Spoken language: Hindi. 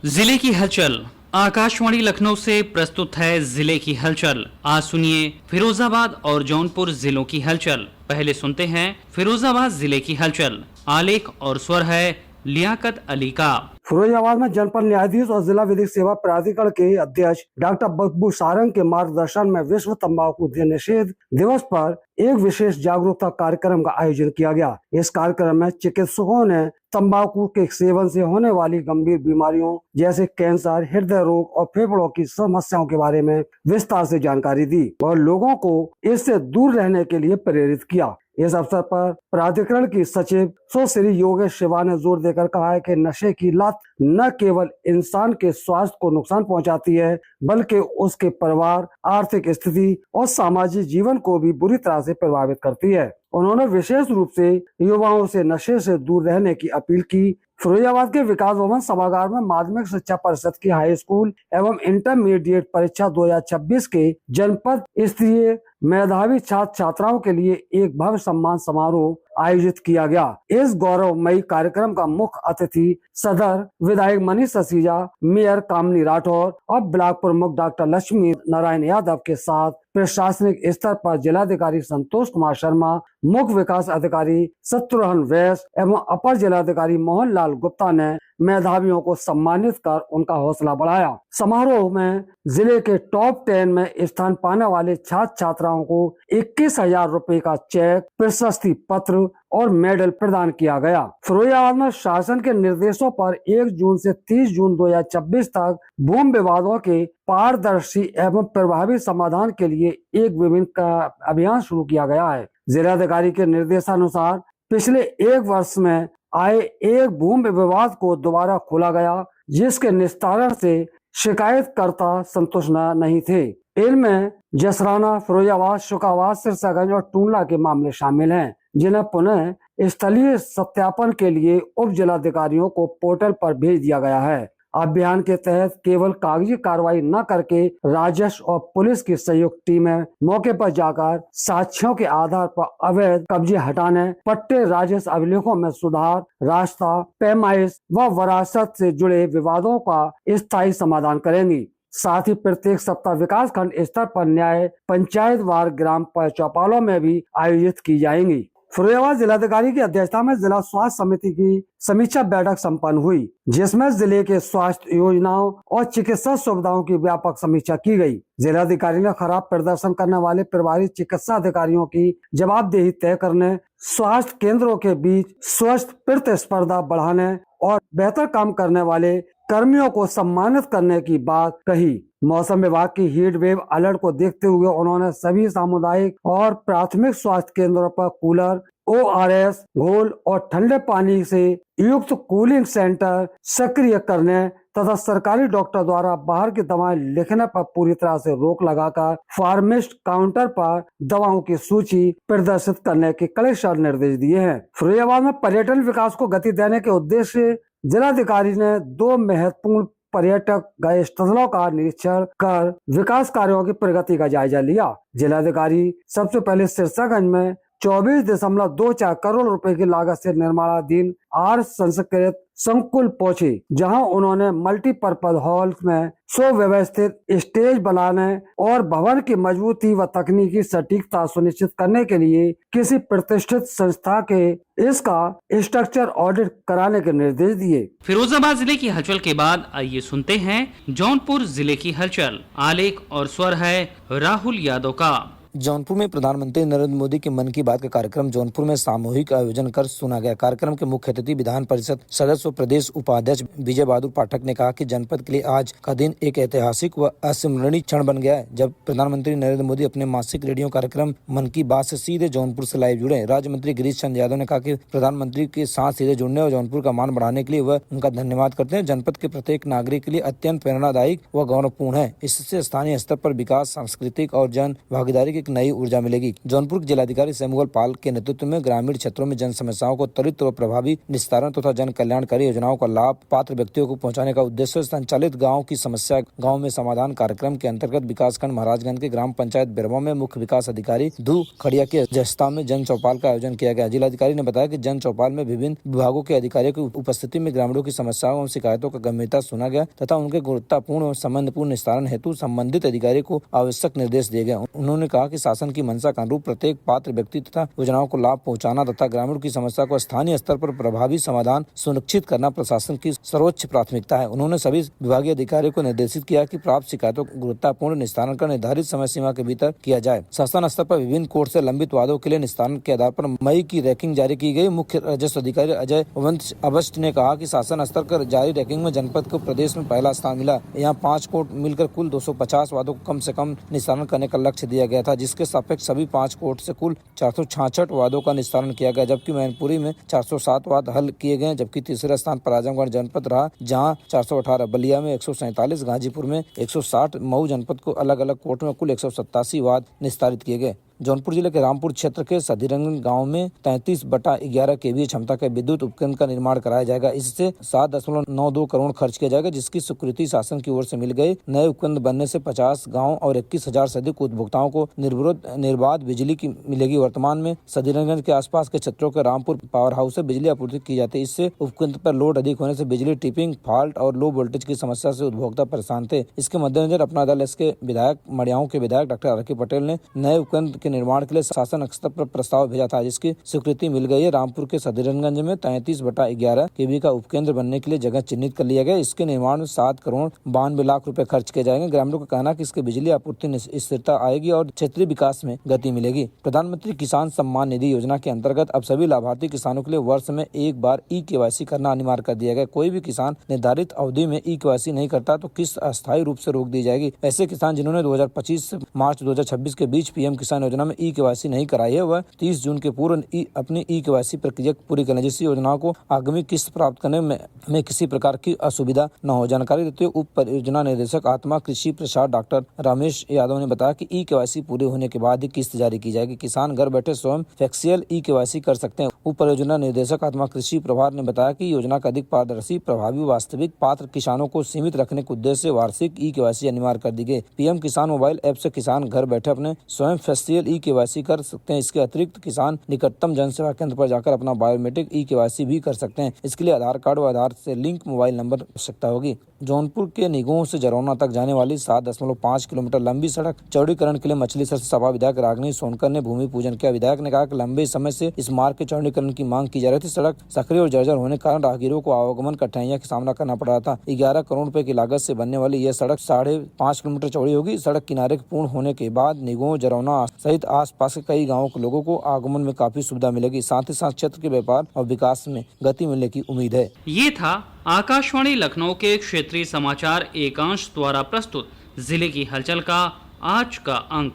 जिले की हलचल। आकाशवाणी लखनऊ से प्रस्तुत है जिले की हलचल। आज सुनिए फिरोजाबाद और जौनपुर जिलों की हलचल। पहले सुनते हैं फिरोजाबाद जिले की हलचल। आलेख और स्वर है लियाकत अली का। फिरोजाबाद में जनपद न्यायाधीश और जिला विधिक सेवा प्राधिकरण के अध्यक्ष डॉक्टर बब्बू सारंग के मार्गदर्शन में विश्व तंबाकू निषेध दिवस पर एक विशेष जागरूकता कार्यक्रम का आयोजन किया गया। इस कार्यक्रम में चिकित्सकों ने तंबाकू के सेवन से होने वाली गंभीर बीमारियों जैसे कैंसर, हृदय रोग और फेफड़ों की समस्याओं के बारे में विस्तार से जानकारी दी और लोगों को इससे दूर रहने के लिए प्रेरित किया। इस अवसर पर प्राधिकरण की सचिव सुश्री योगेश शिवा ने जोर देकर कहा है कि नशे की लत न केवल इंसान के स्वास्थ्य को नुकसान पहुंचाती है बल्कि उसके परिवार, आर्थिक स्थिति और सामाजिक जीवन को भी बुरी तरह से प्रभावित करती है। उन्होंने विशेष रूप से युवाओं से नशे से दूर रहने की अपील की। फिरोजाबाद के विकास भवन सभागार में माध्यमिक शिक्षा परिषद की हाई स्कूल एवं इंटरमीडिएट परीक्षा 2026 के जनपद स्तरीय मेधावी छात्र छात्राओं के लिए एक भव्य सम्मान समारोह आयोजित किया गया। इस गौरवमयी कार्यक्रम का मुख्य अतिथि सदर विधायक मनीष ससीजा, मेयर कामनी राठौर और ब्लॉक प्रमुख डॉक्टर लक्ष्मी नारायण यादव के साथ प्रशासनिक स्तर पर जिलाधिकारी संतोष कुमार शर्मा, मुख्य विकास अधिकारी शत्रुघ्न वैश्य एवं अपर जिलाधिकारी मोहन लाल गुप्ता ने मेधावियों को सम्मानित कर उनका हौसला बढ़ाया। समारोह में जिले के टॉप 10 में स्थान पाने वाले छात्र छात्राओं को 21,000 रुपए का चेक, प्रशस्ति पत्र और मेडल प्रदान किया गया। फिरोजाबाद में शासन के निर्देशों पर 1 जून से 30 जून 2026 तक भूमि विवादों के पारदर्शी एवं प्रभावी समाधान के लिए एक विभिन्न का अभियान शुरू किया गया है। जिलाधिकारी के निर्देशानुसार पिछले 1 वर्ष में आए एक भूमि विवाद को दोबारा खोला गया, जिसके निस्तारण से शिकायतकर्ता संतुष्ट नहीं थे। इनमें जसराना, फिरोजाबाद, शुकाबाद, सिरसागंज और टूंडला के मामले शामिल हैं, जिन्हें पुनः स्थलीय सत्यापन के लिए उप जिलाधिकारियों को पोर्टल पर भेज दिया गया है। अभियान के तहत केवल कागजी कार्रवाई न करके राजस्व और पुलिस की संयुक्त टीमें मौके पर जाकर साक्ष्यों के आधार पर अवैध कब्जे हटाने, पट्टे राजस्व अभिलेखों में सुधार, रास्ता, पैमाइश व वरासत से जुड़े विवादों का स्थायी समाधान करेंगी। साथ ही प्रत्येक सप्ताह विकास खंड स्तर पर न्याय पंचायत वार ग्राम चौपालों में भी आयोजित की जाएंगी। फिरोजाबाद जिलाधिकारी की अध्यक्षता में जिला स्वास्थ्य समिति की समीक्षा बैठक संपन्न हुई, जिसमें जिले के स्वास्थ्य योजनाओं और चिकित्सा सुविधाओं की व्यापक समीक्षा की गई। जिलाधिकारी ने खराब प्रदर्शन करने वाले प्रभारी चिकित्सा अधिकारियों की जवाबदेही तय करने, स्वास्थ्य केंद्रों के बीच स्वस्थ प्रतिस्पर्धा बढ़ाने और बेहतर काम करने वाले कर्मियों को सम्मानित करने की बात कही। मौसम विभाग की हीट वेव अलर्ट को देखते हुए उन्होंने सभी सामुदायिक और प्राथमिक स्वास्थ्य केंद्रों पर कूलर, ORS घोल और ठंडे पानी से युक्त कूलिंग सेंटर सक्रिय करने तथा सरकारी डॉक्टर द्वारा बाहर की दवाएं लिखने पर पूरी तरह से रोक लगाकर फार्मिस्ट काउंटर पर दवाओं की सूची प्रदर्शित करने के कड़े निर्देश दिए हैं। फिरोजाबाद में पर्यटन विकास को गति देने के उद्देश्य जिलाधिकारी ने 2 महत्वपूर्ण पर्यटक गए स्थलों का निरीक्षण कर विकास कार्यों की प्रगति का जायजा लिया। जिलाधिकारी सबसे पहले सिरसागंज में 24.24 करोड़ रुपए की लागत से निर्माणाधीन आर्य संस्कृत संकुल पहुंचे, जहां उन्होंने मल्टीपर्पज हॉल में सुव्यवस्थित स्टेज बनाने और भवन की मजबूती व तकनीकी सटीकता सुनिश्चित करने के लिए किसी प्रतिष्ठित संस्था के इसका स्ट्रक्चर ऑडिट कराने के निर्देश दिए। फिरोजाबाद जिले की हलचल के बाद आइए सुनते हैं जौनपुर जिले की हलचल। आलेख और स्वर है राहुल यादव का। जौनपुर में प्रधानमंत्री नरेंद्र मोदी के मन की बात का कार्यक्रम जौनपुर में सामूहिक आयोजन कर सुना गया। कार्यक्रम के मुख्य अतिथि विधान परिषद सदस्य व प्रदेश उपाध्यक्ष विजय बहादुर पाठक ने कहा कि जनपद के लिए आज का दिन एक ऐतिहासिक व अस्मरणीय क्षण बन गया है, जब प्रधानमंत्री नरेंद्र मोदी अपने मासिक रेडियो कार्यक्रम मन की बात से सीधे जौनपुर से लाइव जुड़े। राज्य मंत्री गिरीश चंद्र यादव ने कहा कि प्रधानमंत्री के साथ सीधे जुड़ने और जौनपुर का मान बढ़ाने के लिए वह उनका धन्यवाद करते हैं। जनपद के प्रत्येक नागरिक के लिए अत्यंत प्रेरणादायक व गौरवपूर्ण है। इससे स्थानीय स्तर पर विकास, सांस्कृतिक और जन भागीदारी के एक नई ऊर्जा मिलेगी। जौनपुर के जिलाधिकारी सैमुअल पाल के नेतृत्व में ग्रामीण क्षेत्रों में जन समस्याओं को त्वरित और प्रभावी निस्तारण तथा जन कल्याणकारी योजनाओं का लाभ पात्र व्यक्तियों को पहुंचाने का उद्देश्य संचालित गाँव की समस्या गाँव में समाधान कार्यक्रम के अंतर्गत विकासखंड महाराजगंज के ग्राम पंचायत बिरवा में मुख्य विकास अधिकारी धू खड़िया के अध्यक्षता में जन चौपाल का आयोजन किया गया। जिलाधिकारी ने बताया कि जन चौपाल में विभिन्न विभागों के अधिकारियों की उपस्थिति में ग्रामीणों की समस्याओं और शिकायतों का गंभीरता सुना गया तथा उनके गुणवत्तापूर्ण और संबंधपूर्ण निस्तारण हेतु संबंधित अधिकारी को आवश्यक निर्देश दिए गए। उन्होंने कहा कि शासन की मंशा के अनुरूप प्रत्येक पात्र व्यक्ति तथा योजनाओं को लाभ पहुंचाना तथा ग्रामीणों की समस्या को स्थानीय स्तर पर प्रभावी समाधान सुनिश्चित करना प्रशासन की सर्वोच्च प्राथमिकता है। उन्होंने सभी विभागीय अधिकारियों को निर्देशित किया कि प्राप्त शिकायतों को गुणवत्तापूर्ण निस्तारण कर निर्धारित समय सीमा के भीतर किया जाए। शासन स्तर पर विभिन्न कोर्ट से लंबित वादों के लिए निस्तारण के आधार पर मई की रैंकिंग जारी की गई। मुख्य राजस्व अधिकारी अजय अवस्थ ने कहा कि शासन स्तर पर जारी रैंकिंग में जनपद को प्रदेश में पहला स्थान मिला। यहाँ 5 कोर्ट मिलकर कुल 250 वादों को कम से कम निस्तारण करने का लक्ष्य दिया गया था, जिसके सापेक्ष सभी 5 कोर्ट से कुल 466 वादों का निस्तारण किया गया, जबकि मैनपुरी में 407 वाद हल किए गए, जबकि तीसरा स्थान पर आजमगढ़ जनपद रहा जहां 418, बलिया में 147, गाजीपुर में 160, मऊ जनपद को अलग अलग कोर्ट में कुल 187 वाद निस्तारित किए गए। जौनपुर जिले के रामपुर क्षेत्र के सधीरंगन गांव में 33/11 केवीए क्षमता के विद्युत उपकेंद्र का निर्माण कराया जाएगा। इससे 7.92 करोड़ खर्च किया जाएगा, जिसकी स्वीकृति शासन की ओर से मिल गई। नए उपकेंद्र बनने से 50 गांव और 21,000 से अधिक उपभोक्ताओं को निर्बाध बिजली की मिलेगी। वर्तमान में सधीरंगन के आसपास के क्षेत्रों के रामपुर पावर हाउस से बिजली आपूर्ति की जाती है। इससे उपकेंद्र पर लोड अधिक होने से बिजली ट्रिपिंग, फॉल्ट और लो वोल्टेज की समस्या से उपभोक्ता परेशान थे। इसके मद्देनजर अपना दल इसके विधायक मड़ियाओं के विधायक डॉक्टर आर.के. पटेल ने नए उपकेंद्र के निर्माण के लिए शासन स्तर पर प्रस्ताव भेजा था, जिसकी स्वीकृति मिल गई है। रामपुर के सधीरंगंज में 33/11 केवी का उपकेंद्र बनने के लिए जगह चिन्हित कर लिया गया। इसके निर्माण में 7 करोड़ 92 लाख रुपए खर्च किए जाएंगे। ग्रामीणों का कहना है कि इसके बिजली आपूर्ति में स्थिरता आएगी और क्षेत्रीय विकास में गति मिलेगी। प्रधानमंत्री किसान सम्मान निधि योजना के अंतर्गत अब सभी लाभार्थी किसानों के लिए वर्ष में एक बार ई-केवाईसी करना अनिवार्य कर दिया गया। कोई भी किसान निर्धारित अवधि में ई-केवाईसी नहीं करता तो किस्त अस्थायी रूप से रोक दी जाएगी। ऐसे किसान जिन्होंने 2025 से मार्च 2026 के बीच पीएम किसान योजना में ई-केवाईसी नहीं कराई है, वह 30 जून के पूर्व अपनी ई-केवाईसी प्रक्रिया पूरी करें, जिससे योजनाओं को आगामी किस्त प्राप्त करने में किसी प्रकार की असुविधा न हो। जानकारी देते हुए उप परियोजना निदेशक आत्मा कृषि प्रसाद डॉक्टर रमेश यादव ने बताया कि ई-केवाईसी पूरी होने के बाद ही किस्त जारी की जाएगी। किसान घर बैठे स्वयं फैक्सियल ई-केवाईसी कर सकते हैं। उप परियोजना निदेशक आत्मा कृषि प्रभार ने बताया कि योजना का अधिक पारदर्शी, प्रभावी, वास्तविक पात्र किसानों को सीमित रखने के उद्देश्य से वार्षिक ई-केवाईसी अनिवार्य कर दी गई। पीएम किसान मोबाइल ऐप से किसान घर बैठे अपने स्वयं फैक्सियल ई-केवाईसी कर सकते हैं। इसके अतिरिक्त किसान निकटतम जन सेवा केंद्र पर जाकर अपना बायोमेट्रिक ई-केवाईसी भी कर सकते हैं। इसके लिए आधार कार्ड व आधार से लिंक मोबाइल नंबर की आवश्यकता होगी। जौनपुर के निगोह से जरौना तक जाने वाली 7.5 किलोमीटर लंबी सड़क चौड़ीकरण के लिए मछलीशहर से सपा विधायक रागिनी सोनकर ने भूमि पूजन किया। विधायक ने कहा कि लंबे समय से इस मार्ग के चौड़ीकरण की मांग की जा रही थी। सड़क सक्रिय और जर्जर होने के कारण राहगीरों को आवागमन कठिनाइयों का सामना करना पड़ रहा था। 11 करोड़ रुपए की लागत से बनने वाली यह सड़क 5.5 किलोमीटर चौड़ी होगी। सड़क किनारे पूर्ण होने के बाद निगोह, जरौना सहित आसपास के कई गाँवों के लोगों को आगमन में काफी सुविधा मिलेगी। साथ ही साथ क्षेत्र के व्यापार और विकास में गति मिलने की उम्मीद है। ये था आकाशवाणी लखनऊ के क्षेत्रीय समाचार एकांश द्वारा प्रस्तुत जिले की हलचल का आज का अंक।